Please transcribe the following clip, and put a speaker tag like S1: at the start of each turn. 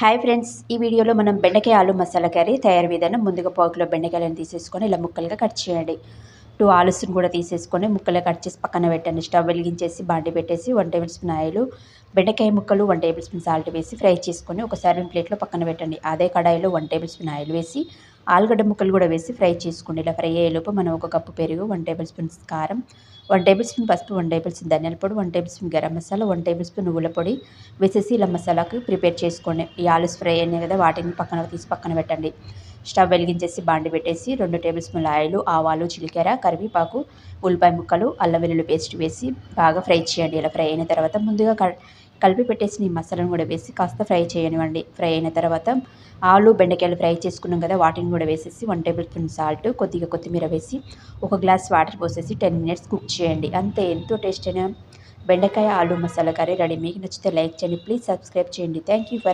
S1: Hi friends, ఈ వీడియోలో మనం బెండకాయ ఆలు మసాలా కర్రీ తయారు విధానం. ముందుగా పావు కిలో బెండకాయలను తీసేసుకొని ఇలా ముక్కలుగా కట్ చేయండి. 2 ఆలుస్ని కూడా తీసేసుకొని ముక్కలుగా కట్ చేసి పక్కన పెట్టండి. స్టవ్ వెలిగించేసి బాండి పెట్టేసి 1 టేబుల్ స్పూన్ ఆయిల్, బెండకాయ ముక్కలు 1 టేబుల్ స్పూన్ సాల్ట్ వేసి ఫ్రై చేసుకొని ఒక సర్వింగ్ ప్లేట్లో పక్కన పెట్టండి. అదే కడాయిలో 1 టేబుల్ స్పూన్ ఆయిల్ వేసి ఆలుగడ్డ ముక్కలు కూడా వేసి ఫ్రై చేసుకోండి. ఇలా ఫ్రై అయ్యేలోపు మనం 1 కప్పు పెరుగు, 1 టేబుల్ స్పూన్ కారం, 1 టేబుల్ స్పూన్ పసుపు, 1 టేబుల్ స్పూన్ ధనియాల పొడి, 1 table spoon garam masala, 1 table spoon నువ్వుల పొడి వేసేసి ఇలా మసాలాకి ప్రిపేర్ చేసుకోండి. ఈ ఆలూస్ ఫ్రై అయినాయి కదా, వాటిని పక్కన పెట్టండి. స్టవ్ వెలిగించేసి బాండి పెట్టేసి 2 టేబుల్ స్పూన్ల ఆయిల్, ఆవాలు, జీలకర్ర, కరివేపాకు, ఉల్లిపాయ ముక్కలు, అల్లం వెల్లుల్లి పేస్ట్ వేసి బాగా ఫ్రై చేయండి. ఇలా ఫ్రై అయిన తర్వాత ముందుగా కలిపి పెట్టేసిన ఈ మసాలాను కూడా వేసి కాస్త ఫ్రై చేయనివ్వండి. ఫ్రై అయిన తర్వాత ఆలు బెండకాయలు ఫ్రై చేసుకున్నాం కదా, వాటిని కూడా వేసేసి 1 టేబుల్ స్పూన్ సాల్ట్, కొద్దిగా కొత్తిమీర వేసి 1 గ్లాస్ వాటర్ పోసేసి 10 మినిట్స్ కుక్ చేయండి. అంతే, ఎంతో టేస్ట్ అయిన బెండకాయ ఆలు మసాలా కర్రీ రెడీ. మీకు నచ్చితే లైక్ చేయండి, ప్లీజ్ సబ్స్క్రైబ్ చేయండి. Thank you for